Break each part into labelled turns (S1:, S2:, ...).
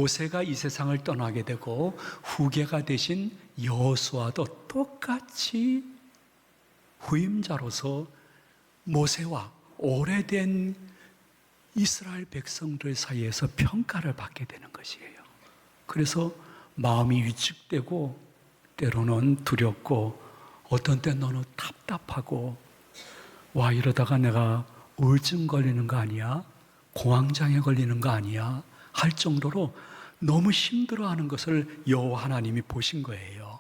S1: 모세가 이 세상을 떠나게 되고 후계가 되신 여호수아도 똑같이 후임자로서 모세와 오래된 이스라엘 백성들 사이에서 평가를 받게 되는 것이에요. 그래서 마음이 위축되고 때로는 두렵고 어떤 때는 너무 답답하고 와 이러다가 내가 우울증 걸리는 거 아니야? 공황장애 걸리는 거 아니야? 할 정도로 너무 힘들어하는 것을 여호와 하나님이 보신 거예요.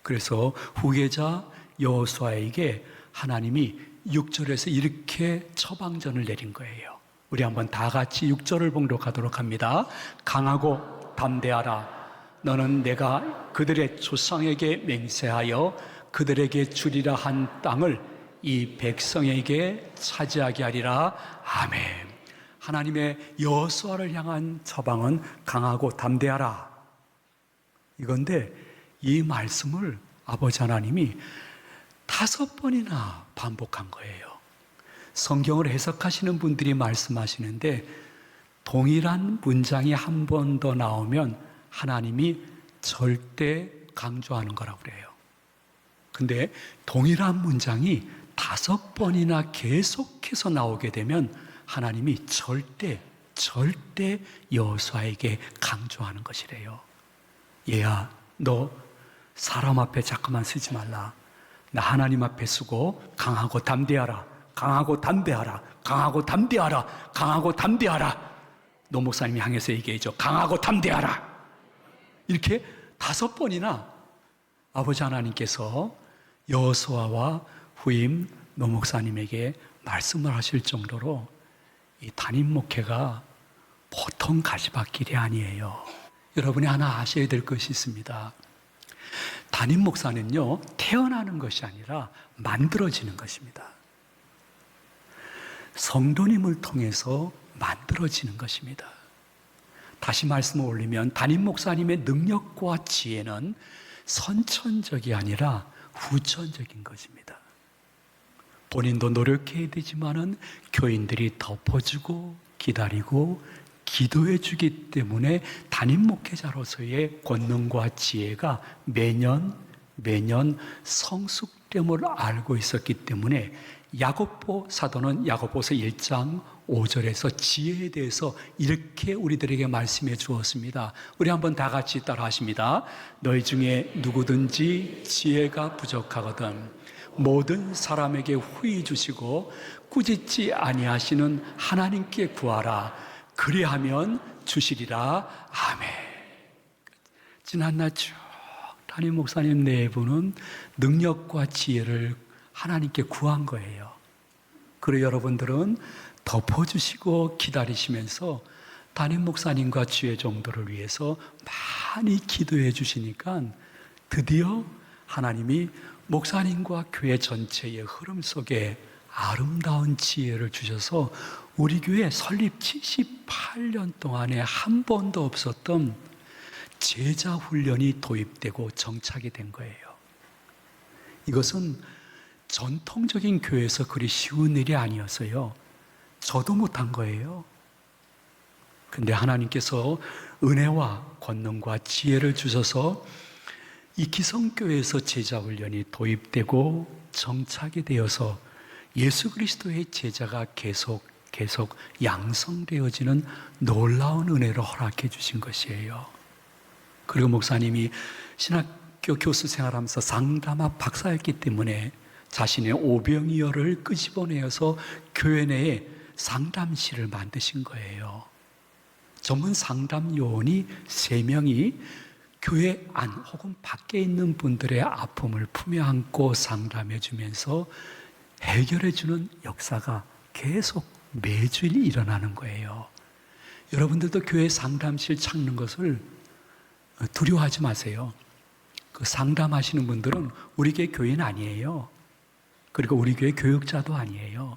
S1: 그래서 후계자 여호수아에게 하나님이 6절에서 이렇게 처방전을 내린 거예요. 우리 한번 다 같이 6절을 봉독하도록 합니다. 강하고 담대하라. 너는 내가 그들의 조상에게 맹세하여 그들에게 주리라 한 땅을 이 백성에게 차지하게 하리라. 아멘. 하나님의 여호수아를 향한 처방은 강하고 담대하라 이건데, 이 말씀을 아버지 하나님이 5번이나 반복한 거예요. 성경을 해석하시는 분들이 말씀하시는데 동일한 문장이 한 번 더 나오면 하나님이 절대 강조하는 거라고 그래요. 근데 동일한 문장이 5번이나 계속해서 나오게 되면 하나님이 절대 여호수아에게 강조하는 것이래요. 얘야, 너 사람 앞에 자꾸만 쓰지 말라. 나 하나님 앞에 쓰고 강하고 담대하라. 강하고 담대하라. 강하고 담대하라. 강하고 담대하라. 노 목사님이 향해서 얘기해줘. 강하고 담대하라. 이렇게 5번이나 아버지 하나님께서 여호수아와 후임 노 목사님에게 말씀을 하실 정도로 이 담임 목회가 보통 가시밭길이 아니에요. 여러분이 하나 아셔야 될 것이 있습니다. 담임 목사는요, 태어나는 것이 아니라 만들어지는 것입니다. 성도님을 통해서 만들어지는 것입니다. 다시 말씀을 올리면 담임 목사님의 능력과 지혜는 선천적이 아니라 후천적인 것입니다. 본인도 노력해야 되지만은 교인들이 덮어주고 기다리고 기도해 주기 때문에 담임 목회자로서의 권능과 지혜가 매년 성숙됨을 알고 있었기 때문에 야고보 사도는 야고보서 1장 5절에서 지혜에 대해서 이렇게 우리들에게 말씀해 주었습니다. 우리 한번 다 같이 따라 하십니다. 너희 중에 누구든지 지혜가 부족하거든 모든 사람에게 후히 주시고 꾸짖지 아니하시는 하나님께 구하라. 그리하면 주시리라. 아멘. 지난날 쭉 담임 목사님 네 분은 능력과 지혜를 하나님께 구한 거예요. 그리고 여러분들은 덮어주시고 기다리시면서 담임 목사님과 주의 정도를 위해서 많이 기도해 주시니까 드디어 하나님이 목사님과 교회 전체의 흐름 속에 아름다운 지혜를 주셔서 우리 교회 설립 78년 동안에 한 번도 없었던 제자 훈련이 도입되고 정착이 된 거예요. 이것은 전통적인 교회에서 그리 쉬운 일이 아니었어요. 저도 못한 거예요. 근데 하나님께서 은혜와 권능과 지혜를 주셔서 이 기성교회에서 제자훈련이 도입되고 정착이 되어서 예수 그리스도의 제자가 계속 양성되어지는 놀라운 은혜를 허락해 주신 것이에요. 그리고 목사님이 신학교 교수 생활하면서 상담학 박사였기 때문에 자신의 오병이어를 끄집어내어서 교회 내에 상담실을 만드신 거예요. 전문 상담 요원이 3명이 교회 안 혹은 밖에 있는 분들의 아픔을 품에 안고 상담해 주면서 해결해 주는 역사가 계속 매주일 일어나는 거예요. 여러분들도 교회 상담실 찾는 것을 두려워하지 마세요. 그 상담하시는 분들은 우리 교회 교인 아니에요. 그리고 우리 교회 교육자도 아니에요.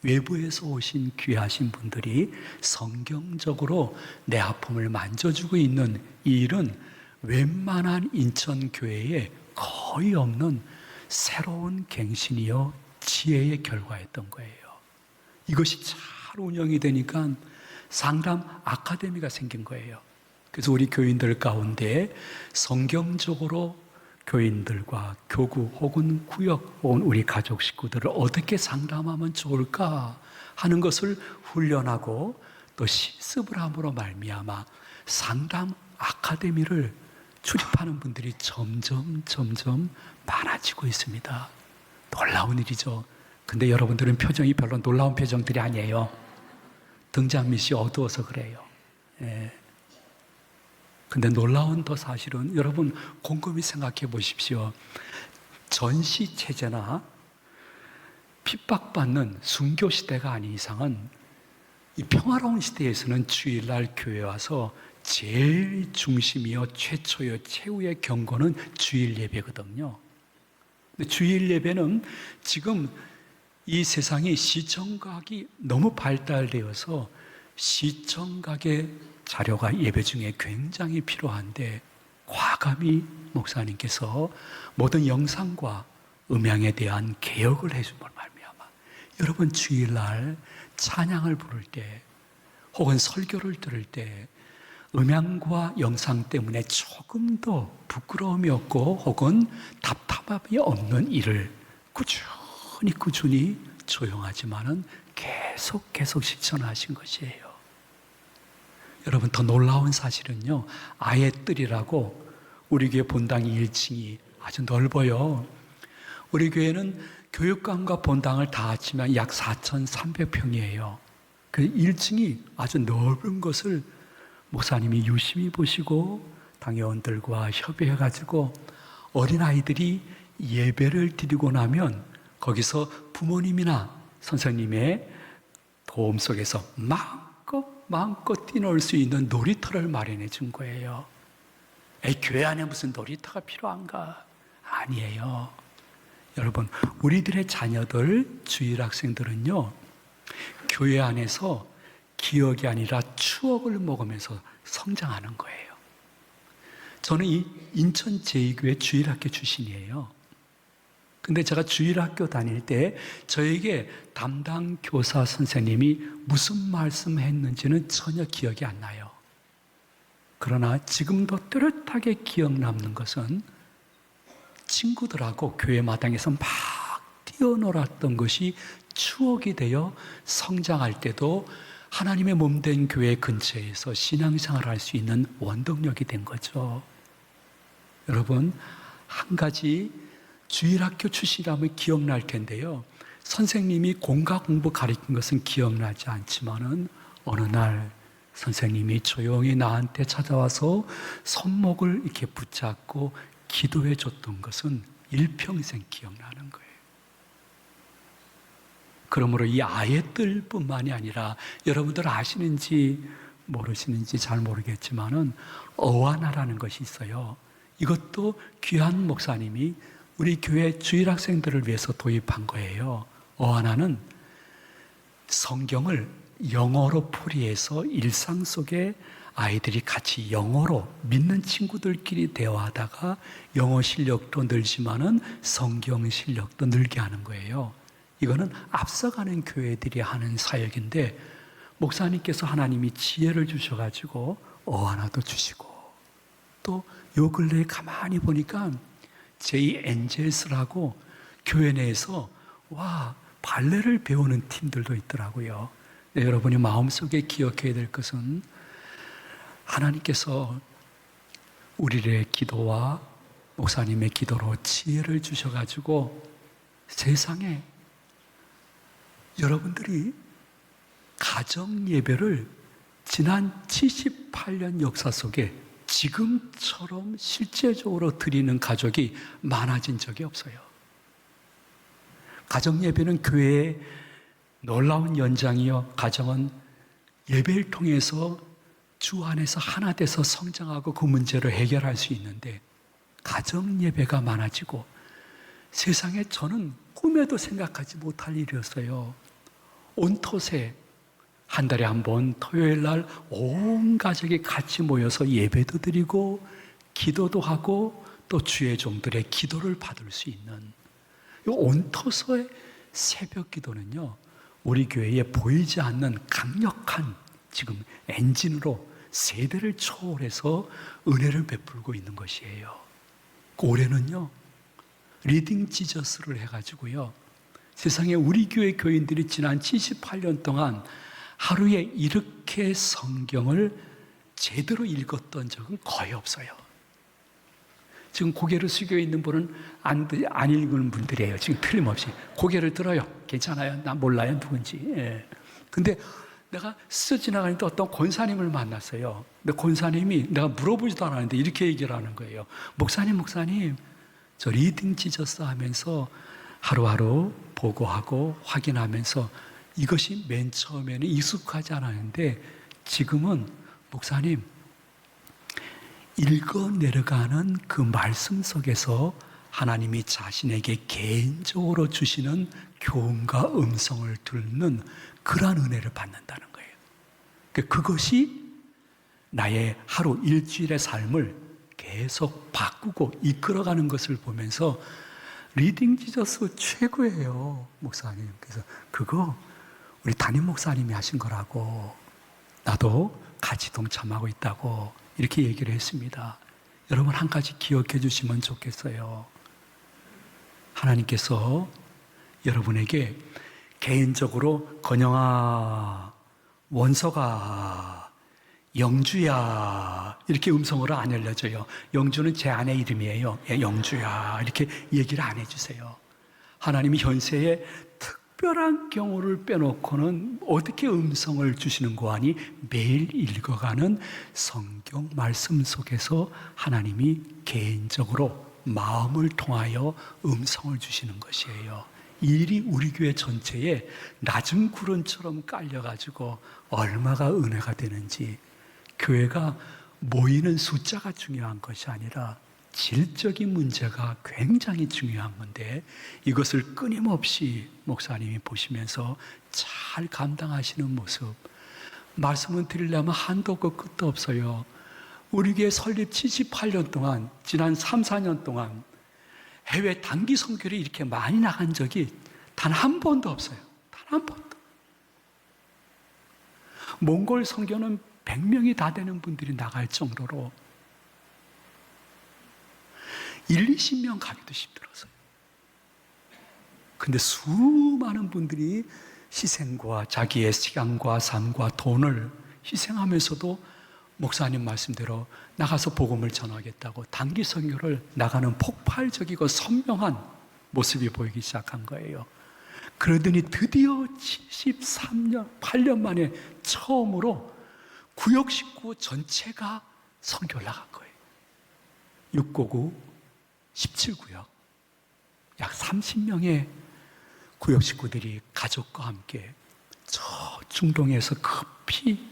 S1: 외부에서 오신 귀하신 분들이 성경적으로 내 아픔을 만져주고 있는 이 일은 웬만한 인천교회에 거의 없는 새로운 갱신이요 지혜의 결과였던 거예요. 이것이 잘 운영이 되니까 상담 아카데미가 생긴 거예요. 그래서 우리 교인들 가운데 성경적으로 교인들과 교구 혹은 구역 혹은 우리 가족 식구들을 어떻게 상담하면 좋을까 하는 것을 훈련하고 또 실습을 함으로 말미암아 상담 아카데미를 출입하는 분들이 점점 많아지고 있습니다. 놀라운 일이죠. 근데 여러분들은 표정이 별로 놀라운 표정들이 아니에요. 등잔밑이 어두워서 그래요. 예. 근데 놀라운 더 사실은 여러분 곰곰이 생각해 보십시오. 전시 체제나 핍박받는 순교 시대가 아닌 이상은 이 평화로운 시대에서는 주일날 교회 와서 제일 중심이요 최초요 최후의 경고는 주일 예배거든요. 근데 주일 예배는 지금 이 세상이 시청각이 너무 발달되어서 시청각의 자료가 예배 중에 굉장히 필요한데 과감히 목사님께서 모든 영상과 음향에 대한 개혁을 해줌을 말미암아 여러분 주일날 찬양을 부를 때 혹은 설교를 들을 때 음향과 영상 때문에 조금 더 부끄러움이 없고 혹은 답답함이 없는 일을 꾸준히 조용하지만은 계속 실천하신 것이에요. 여러분 더 놀라운 사실은요, 아예 뜰이라고 우리 교회 본당이 1층이 아주 넓어요. 우리 교회는 교육관과 본당을 다 합치면 약 4,300평이에요. 그 1층이 아주 넓은 것을 목사님이 유심히 보시고 당회원들과 협의해가지고 어린아이들이 예배를 드리고 나면 거기서 부모님이나 선생님의 도움 속에서 마음껏 뛰놀 수 있는 놀이터를 마련해 준 거예요. 교회 안에 무슨 놀이터가 필요한가? 아니에요. 여러분, 우리들의 자녀들, 주일 학생들은요, 교회 안에서 기억이 아니라 추억을 먹으면서 성장하는 거예요. 저는 이 인천 제2교회 주일학교 출신이에요. 근데 제가 주일학교 다닐 때 저에게 담당 교사 선생님이 무슨 말씀 했는지는 전혀 기억이 안 나요. 그러나 지금도 뚜렷하게 기억 남는 것은 친구들하고 교회 마당에서 막 뛰어놀았던 것이 추억이 되어 성장할 때도 하나님의 몸된 교회 근처에서 신앙생활을 할 수 있는 원동력이 된 거죠. 여러분, 한 가지 주일학교 출신이라면 기억날 텐데요. 선생님이 공과 공부 가르친 것은 기억나지 않지만은 어느 날 선생님이 조용히 나한테 찾아와서 손목을 이렇게 붙잡고 기도해 줬던 것은 일평생 기억나는 거예요. 그러므로 이 아예 뜰뿐만이 아니라 여러분들 아시는지 모르시는지 잘 모르겠지만은 어와나라는 것이 있어요. 이것도 귀한 목사님이 우리 교회 주일학생들을 위해서 도입한 거예요. 어하나는 성경을 영어로 풀이해서 일상 속에 아이들이 같이 영어로 믿는 친구들끼리 대화하다가 영어 실력도 늘지만은 성경 실력도 늘게 하는 거예요. 이거는 앞서가는 교회들이 하는 사역인데 목사님께서 하나님이 지혜를 주셔가지고 어하나도 주시고 또 요 근래에 가만히 보니까 제이 엔젤스라고 교회 내에서 발레를 배우는 팀들도 있더라고요. 네, 여러분이 마음속에 기억해야 될 것은 하나님께서 우리의 기도와 목사님의 기도로 지혜를 주셔가지고 세상에 여러분들이 가정 예배를 지난 78년 역사 속에 지금처럼 실제적으로 드리는 가족이 많아진 적이 없어요. 가정 예배는 교회의 놀라운 연장이요. 가정은 예배를 통해서 주 안에서 하나 돼서 성장하고 그 문제를 해결할 수 있는데 가정 예배가 많아지고 세상에 저는 꿈에도 생각하지 못할 일이었어요. 온토세 한 달에 한 번 토요일 날 온 가족이 같이 모여서 예배도 드리고 기도도 하고 또 주의 종들의 기도를 받을 수 있는 이 온토서의 새벽 기도는요, 우리 교회에 보이지 않는 강력한 지금 엔진으로 세대를 초월해서 은혜를 베풀고 있는 것이에요. 올해는요, 리딩 지저스를 해가지고요, 세상에 우리 교회 교인들이 지난 78년 동안 하루에 이렇게 성경을 제대로 읽었던 적은 거의 없어요. 지금 고개를 숙여 있는 분은 안 읽는 분들이에요. 지금 틀림없이 고개를 들어요. 괜찮아요. 나 몰라요 누군지. 예. 근데 내가 스쳐 지나가는데 어떤 권사님을 만났어요. 근데 권사님이 내가 물어보지도 않았는데 이렇게 얘기를 하는 거예요. 목사님, 저 리딩 지저스 하면서 하루하루 보고하고 확인하면서 이것이 맨 처음에는 익숙하지 않았는데 지금은 목사님, 읽어 내려가는 그 말씀 속에서 하나님이 자신에게 개인적으로 주시는 교훈과 음성을 듣는 그러한 은혜를 받는다는 거예요. 그것이 나의 하루 일주일의 삶을 계속 바꾸고 이끌어가는 것을 보면서 리딩 지저스 최고예요, 목사님. 그래서 그거 우리 담임 목사님이 하신 거라고, 나도 같이 동참하고 있다고 이렇게 얘기를 했습니다. 여러분, 한 가지 기억해 주시면 좋겠어요. 하나님께서 여러분에게 개인적으로 건영아, 원서가, 영주야 이렇게 음성으로 안 알려줘요. 영주는 제 아내 이름이에요. 영주야 이렇게 얘기를 안 해주세요. 하나님이 현세에 특별한 경우를 빼놓고는 어떻게 음성을 주시는 거 아니? 매일 읽어가는 성경 말씀 속에서 하나님이 개인적으로 마음을 통하여 음성을 주시는 것이에요. 이 일이 우리 교회 전체에 낮은 구름처럼 깔려가지고 얼마가 은혜가 되는지, 교회가 모이는 숫자가 중요한 것이 아니라 질적인 문제가 굉장히 중요한 건데, 이것을 끊임없이 목사님이 보시면서 잘 감당하시는 모습, 말씀을 드리려면 한도 없고 끝도 없어요. 우리 교회 설립 78년 동안, 지난 3, 4년 동안 해외 단기 선교를 이렇게 많이 나간 적이 단 한 번도 없어요. 단 한 번도. 몽골 선교는 100명이 다 되는 분들이 나갈 정도로 20명 가기도 힘들었어요. 근데 수많은 분들이 희생과 자기의 시간과 삶과 돈을 희생하면서도 목사님 말씀대로 나가서 복음을 전하겠다고 단기 선교를 나가는 폭발적이고 선명한 모습이 보이기 시작한 거예요. 그러더니 드디어 73년, 8년 만에 처음으로 구역 식구 전체가 선교를 나간 거예요. 6고구 17구역, 약 30명의 구역 식구들이 가족과 함께 저 중동에서 급히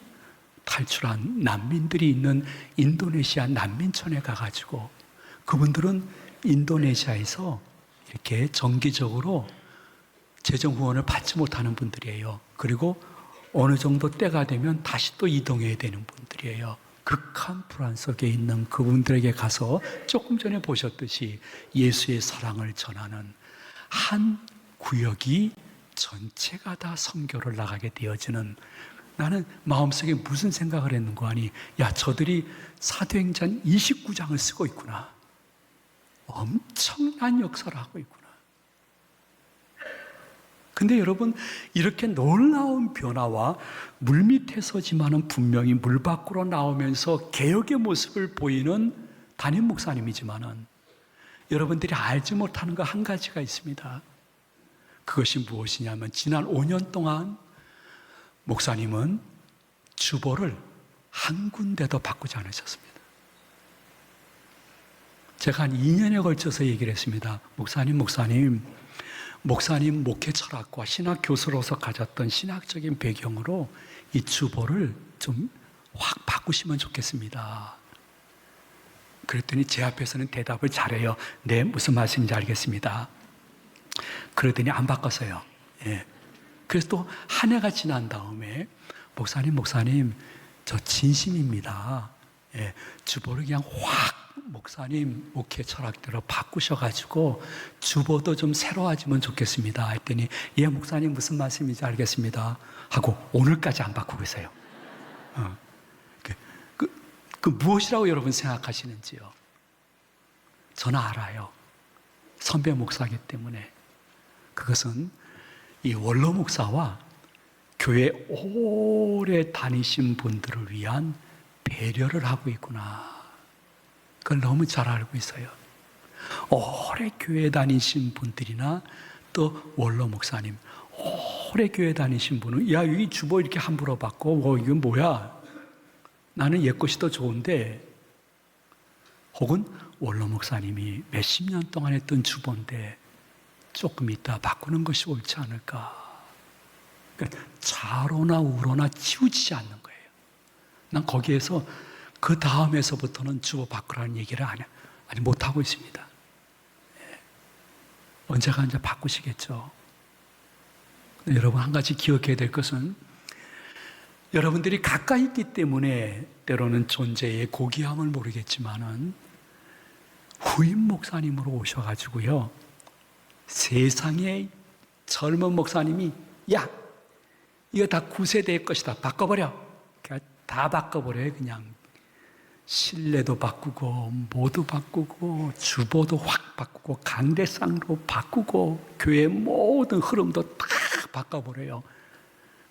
S1: 탈출한 난민들이 있는 인도네시아 난민촌에 가가지고, 그분들은 인도네시아에서 이렇게 정기적으로 재정 후원을 받지 못하는 분들이에요. 그리고 어느 정도 때가 되면 다시 또 이동해야 되는 분들이에요. 극한 불안 속에 있는 그분들에게 가서 조금 전에 보셨듯이 예수의 사랑을 전하는 한 구역이 전체가 다 선교를 나가게 되어지는, 나는 마음속에 무슨 생각을 했는가 하니, 야, 저들이 사도행전 29장을 쓰고 있구나. 엄청난 역사를 하고 있구나. 근데 여러분, 이렇게 놀라운 변화와 물밑에 서지만은 분명히 물 밖으로 나오면서 개혁의 모습을 보이는 담임 목사님이지만은, 여러분들이 알지 못하는 거 한 가지가 있습니다. 그것이 무엇이냐면, 지난 5년 동안 목사님은 주보를 한 군데도 바꾸지 않으셨습니다. 제가 한 2년에 걸쳐서 얘기를 했습니다. 목사님 목회 철학과 신학 교수로서 가졌던 신학적인 배경으로 이 주보를 좀 확 바꾸시면 좋겠습니다. 그랬더니 제 앞에서는 대답을 잘해요. 네, 무슨 말씀인지 알겠습니다. 그러더니 안 바꿨어요. 예. 그래서 또 한 해가 지난 다음에 목사님, 저 진심입니다. 예. 주보를 그냥 확 목사님 목회 철학대로 바꾸셔가지고 주보도 좀 새로워지면 좋겠습니다 했더니, 예, 목사님 무슨 말씀인지 알겠습니다 하고 오늘까지 안 바꾸고 있어요. 그 무엇이라고 여러분 생각하시는지요? 저는 알아요. 선배 목사이기 때문에. 그것은 이 원로 목사와 교회 오래 다니신 분들을 위한 배려를 하고 있구나. 그걸 너무 잘 알고 있어요. 오래 교회 다니신 분들이나 또 원로 목사님, 오래 교회 다니신 분은 야, 여기 주보 이렇게 함부로 받고 이건 뭐야? 나는 옛 것이 더 좋은데, 혹은 원로 목사님이 몇십 년 동안 했던 주보인데 조금 이따 바꾸는 것이 옳지 않을까. 그러니까 좌로나 우로나 치우치지 않는 거예요. 난 거기에서 그 다음에서부터는 주보 바꾸라는 얘기를 아직 못하고 있습니다. 언제가 이제 바꾸시겠죠. 여러분, 한 가지 기억해야 될 것은 여러분들이 가까이 있기 때문에 때로는 존재의 고귀함을 모르겠지만은 후임 목사님으로 오셔가지고요, 세상에 젊은 목사님이 야, 이거 다 9세대의 것이다, 바꿔버려. 그러니까 다 바꿔버려요. 그냥 신뢰도 바꾸고 모두 바꾸고 주보도 확 바꾸고 강대상도 바꾸고 교회의 모든 흐름도 다 바꿔버려요.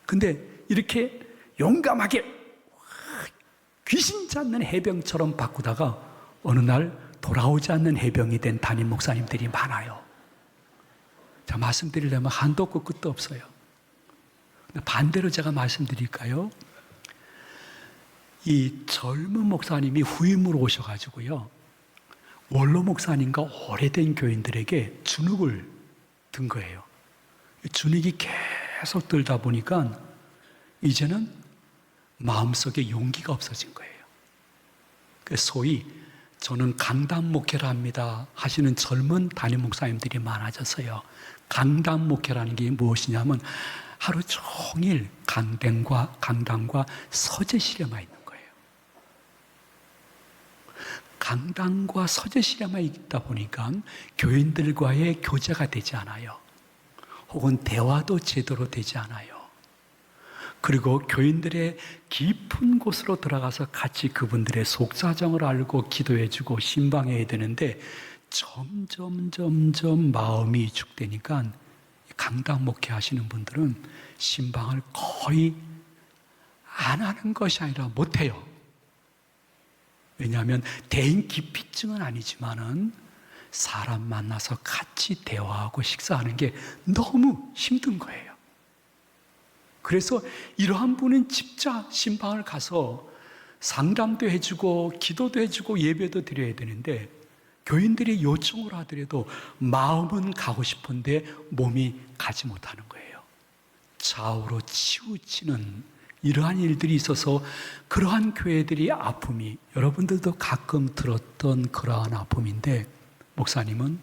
S1: 근데 이렇게 용감하게 귀신 잡는 해병처럼 바꾸다가 어느 날 돌아오지 않는 해병이 된 담임 목사님들이 많아요. 자, 말씀드리려면 한도 없고 끝도 없어요. 반대로 제가 말씀드릴까요? 이 젊은 목사님이 후임으로 오셔가지고요, 원로 목사님과 오래된 교인들에게 주눅을 든 거예요. 주눅이 계속 들다 보니까 이제는 마음속에 용기가 없어진 거예요. 소위 저는 강단 목회를 합니다 하시는 젊은 담임 목사님들이 많아졌어요. 강단 목회라는 게 무엇이냐면 하루 종일 강단과 서재실에만 있는 거예요. 강단과 서재실에만 있다 보니까 교인들과의 교제가 되지 않아요. 혹은 대화도 제대로 되지 않아요. 그리고 교인들의 깊은 곳으로 들어가서 같이 그분들의 속사정을 알고 기도해주고 신방해야 되는데 점점 마음이 위축되니까 강당 목회 하시는 분들은 신방을 거의 안 하는 것이 아니라 못해요. 왜냐하면 대인 기피증은 아니지만은 사람 만나서 같이 대화하고 식사하는 게 너무 힘든 거예요. 그래서 이러한 분은 집자 신방을 가서 상담도 해주고 기도도 해주고 예배도 드려야 되는데 교인들이 요청을 하더라도 마음은 가고 싶은데 몸이 가지 못하는 거예요. 좌우로 치우치는 이러한 일들이 있어서 그러한 교회들이 아픔이, 여러분들도 가끔 들었던 그러한 아픔인데, 목사님은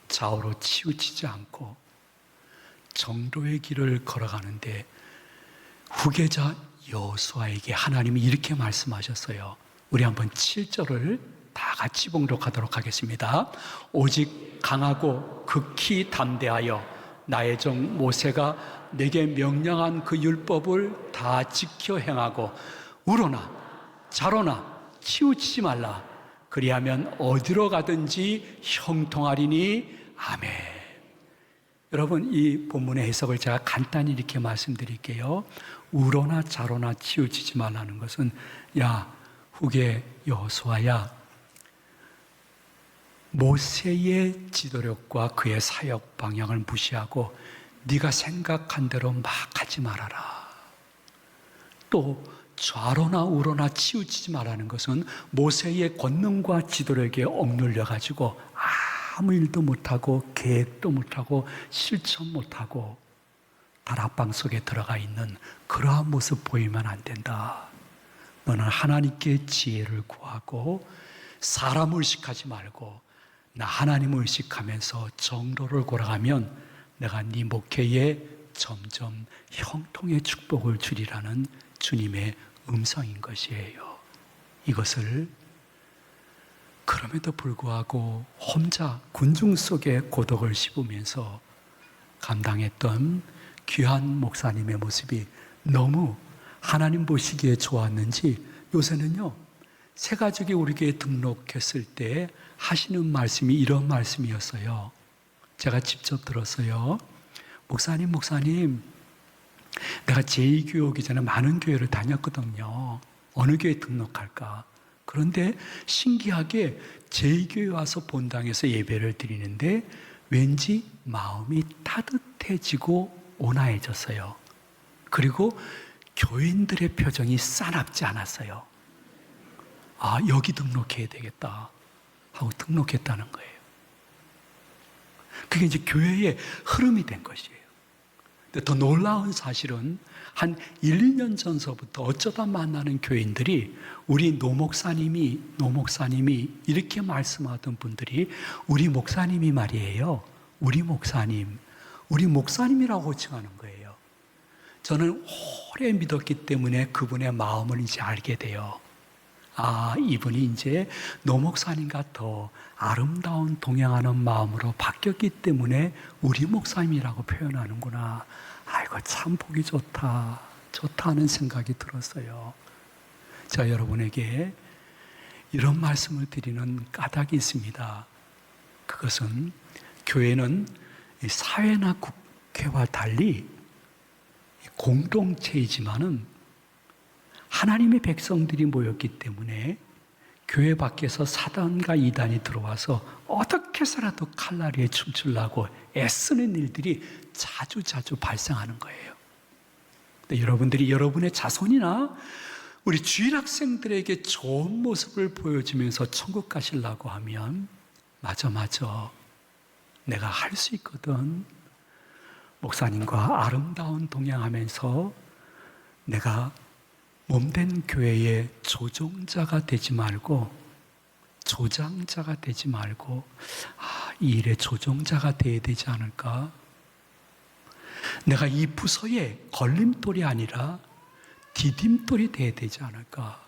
S1: 좌우로 치우치지 않고 정도의 길을 걸어가는데 후계자 여호수아에게 하나님이 이렇게 말씀하셨어요. 우리 한번 7절을 다 같이 봉독하도록 하겠습니다. 오직 강하고 극히 담대하여 나의 종 모세가 내게 명령한 그 율법을 다 지켜 행하고 우로나 좌로나 치우치지 말라. 그리하면 어디로 가든지 형통하리니. 아멘. 여러분, 이 본문의 해석을 제가 간단히 이렇게 말씀드릴게요. 우로나 좌로나 치우치지 말라는 것은, 야, 후계 여호수아야, 모세의 지도력과 그의 사역 방향을 무시하고 네가 생각한 대로 막 하지 말아라. 또 좌로나 우로나 치우치지 말라는 것은 모세의 권능과 지도력에 억눌려 가지고 아무 일도 못하고 계획도 못하고 실천 못하고 다락방 속에 들어가 있는 그러한 모습 보이면 안 된다. 너는 하나님께 지혜를 구하고 사람 의식하지 말고 나 하나님 의식하면서 정도를 걸어가면 내가 네 목회에 점점 형통의 축복을 주리라는 주님의 음성인 것이에요. 이것을 그럼에도 불구하고 혼자 군중 속에 고독을 씹으면서 감당했던 귀한 목사님의 모습이 너무 하나님 보시기에 좋았는지 요새는요, 새 가족이 우리 교회에 등록했을 때 하시는 말씀이 이런 말씀이었어요. 제가 직접 들었어요. 목사님, 내가 제2교회 오기 전에 많은 교회를 다녔거든요. 어느 교회 등록할까? 그런데 신기하게 제2교회 와서 본당에서 예배를 드리는데 왠지 마음이 따뜻해지고 온화해졌어요. 그리고 교인들의 표정이 싸납지 않았어요. 아, 여기 등록해야 되겠다 하고 등록했다는 거예요. 그게 이제 교회의 흐름이 된 것이에요. 근데 더 놀라운 사실은 한 1, 2년 전서부터 어쩌다 만나는 교인들이 우리 노목사님이 이렇게 말씀하던 분들이 우리 목사님이 말이에요. 우리 목사님이라고 칭하는 거예요. 저는 오래 믿었기 때문에 그분의 마음을 이제 알게 돼요. 아, 이분이 이제 노목사님과 더 아름다운 동행하는 마음으로 바뀌었기 때문에 우리 목사님이라고 표현하는구나. 아이고, 참 보기 좋다 하는 생각이 들었어요. 자, 여러분에게 이런 말씀을 드리는 까닭이 있습니다. 그것은 교회는 사회나 국회와 달리 공동체이지만은 하나님의 백성들이 모였기 때문에 교회 밖에서 사단과 이단이 들어와서 어떻게 해서라도 칼날에 춤추려고 애쓰는 일들이 자주 발생하는 거예요. 근데 여러분들이 여러분의 자손이나 우리 주일 학생들에게 좋은 모습을 보여주면서 천국 가시려고 하면 맞아 내가 할 수 있거든. 목사님과 아름다운 동행하면서 내가 몸된 교회의 조종자가 되지 말고 조장자가 되지 말고 이 일의 조종자가 되어야 되지 않을까? 내가 이 부서의 걸림돌이 아니라 디딤돌이 되어야 되지 않을까?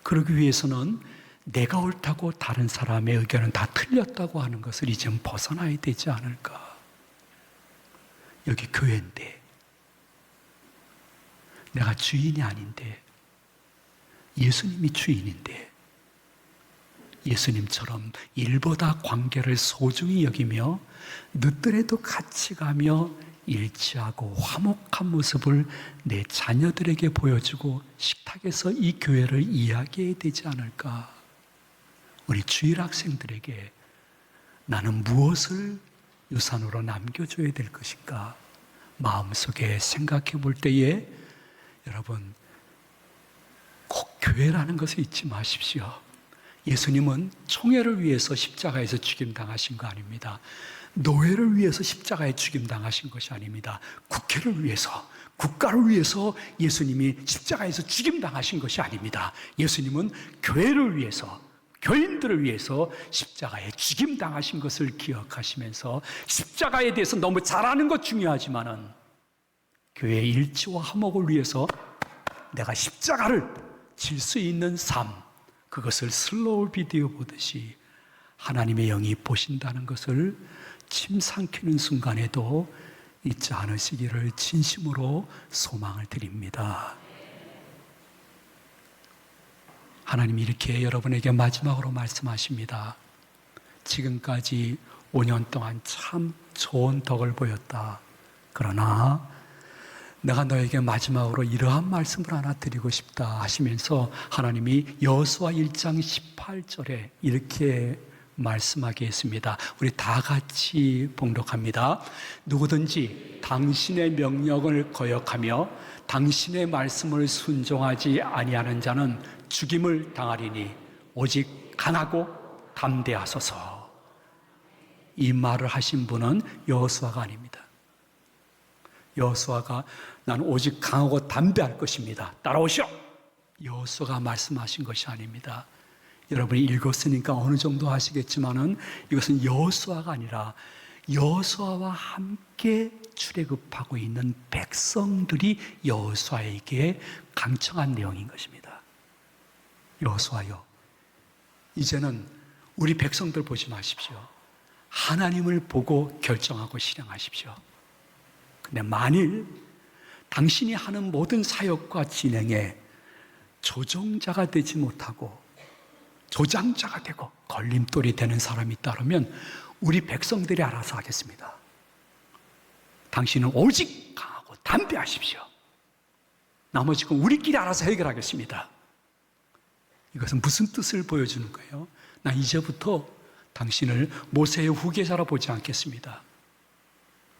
S1: 그러기 위해서는 내가 옳다고 다른 사람의 의견은 다 틀렸다고 하는 것을 이젠 벗어나야 되지 않을까? 여기 교회인데 내가 주인이 아닌데 예수님이 주인인데 예수님처럼 일보다 관계를 소중히 여기며 늦더라도 같이 가며 일치하고 화목한 모습을 내 자녀들에게 보여주고 식탁에서 이 교회를 이야기해야 되지 않을까? 우리 주일 학생들에게 나는 무엇을 유산으로 남겨줘야 될 것인가? 마음속에 생각해 볼 때에 여러분, 꼭 교회라는 것을 잊지 마십시오. 예수님은 총회를 위해서 십자가에서 죽임당하신 거 아닙니다. 노예를 위해서 십자가에 죽임당하신 것이 아닙니다. 국회를 위해서, 국가를 위해서 예수님이 십자가에서 죽임당하신 것이 아닙니다. 예수님은 교회를 위해서, 교인들을 위해서 십자가에 죽임당하신 것을 기억하시면서 십자가에 대해서 너무 잘 아는 것 중요하지만은 교회의 일치와 화목을 위해서 내가 십자가를 질 수 있는 삶, 그것을 슬로우 비디오 보듯이 하나님의 영이 보신다는 것을 침 삼키는 순간에도 잊지 않으시기를 진심으로 소망을 드립니다. 하나님이 이렇게 여러분에게 마지막으로 말씀하십니다. 지금까지 5년 동안 참 좋은 덕을 보였다. 그러나 내가 너에게 마지막으로 이러한 말씀을 하나 드리고 싶다 하시면서 하나님이 여호수아 1장 18절에 이렇게 말씀하게 했습니다. 우리 다 같이 봉독합니다. 누구든지 당신의 명령을 거역하며 당신의 말씀을 순종하지 아니하는 자는 죽임을 당하리니 오직 강하고 담대하소서. 이 말을 하신 분은 여호수아가 아닙니다. 여호수아가 난 오직 강하고 담대할 것입니다. 따라오시오. 여호수아가 말씀하신 것이 아닙니다. 여러분이 읽었으니까 어느 정도 아시겠지만은 이것은 여호수아가 아니라 여호수아와 함께 출애굽하고 있는 백성들이 여호수아에게 강청한 내용인 것입니다. 여호수아요, 이제는 우리 백성들 보지 마십시오. 하나님을 보고 결정하고 실행하십시오. 근데 만일 당신이 하는 모든 사역과 진행에 조종자가 되지 못하고 조장자가 되고 걸림돌이 되는 사람이 있다면 우리 백성들이 알아서 하겠습니다. 당신은 오직 강하고 담대하십시오. 나머지 건 우리끼리 알아서 해결하겠습니다. 이것은 무슨 뜻을 보여주는 거예요? 나 이제부터 당신을 모세의 후계자로 보지 않겠습니다.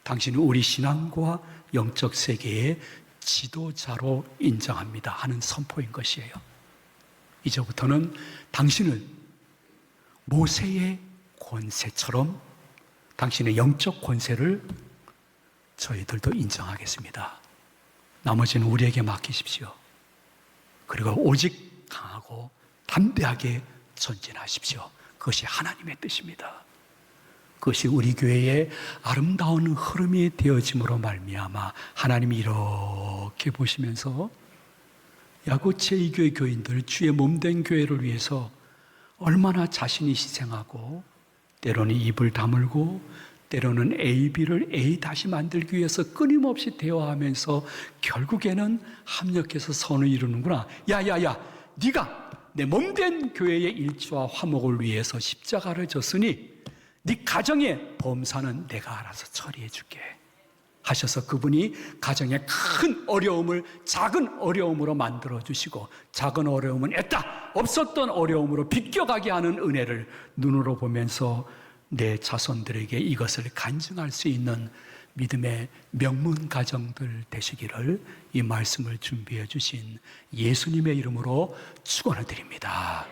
S1: 당신은 우리 신앙과 영적 세계의 지도자로 인정합니다 하는 선포인 것이에요. 이제부터는 당신을 모세의 권세처럼 당신의 영적 권세를 저희들도 인정하겠습니다. 나머지는 우리에게 맡기십시오. 그리고 오직 강하고 담대하게 전진하십시오. 그것이 하나님의 뜻입니다. 그것이 우리 교회의 아름다운 흐름이 되어짐으로 말미암아 하나님이 이렇게 보시면서 야고 제2교회 교인들, 주의 몸된 교회를 위해서 얼마나 자신이 희생하고 때로는 입을 다물고 때로는 A, B를 A 다시 만들기 위해서 끊임없이 대화하면서 결국에는 합력해서 선을 이루는구나. 야야야, 네가 내 몸된 교회의 일주와 화목을 위해서 십자가를 졌으니 네 가정의 범사는 내가 알아서 처리해 줄게 하셔서 그분이 가정의 큰 어려움을 작은 어려움으로 만들어 주시고 작은 어려움은 애다 없었던 어려움으로 비껴가게 하는 은혜를 눈으로 보면서 내 자손들에게 이것을 간증할 수 있는 믿음의 명문 가정들 되시기를 이 말씀을 준비해 주신 예수님의 이름으로 축원을 드립니다.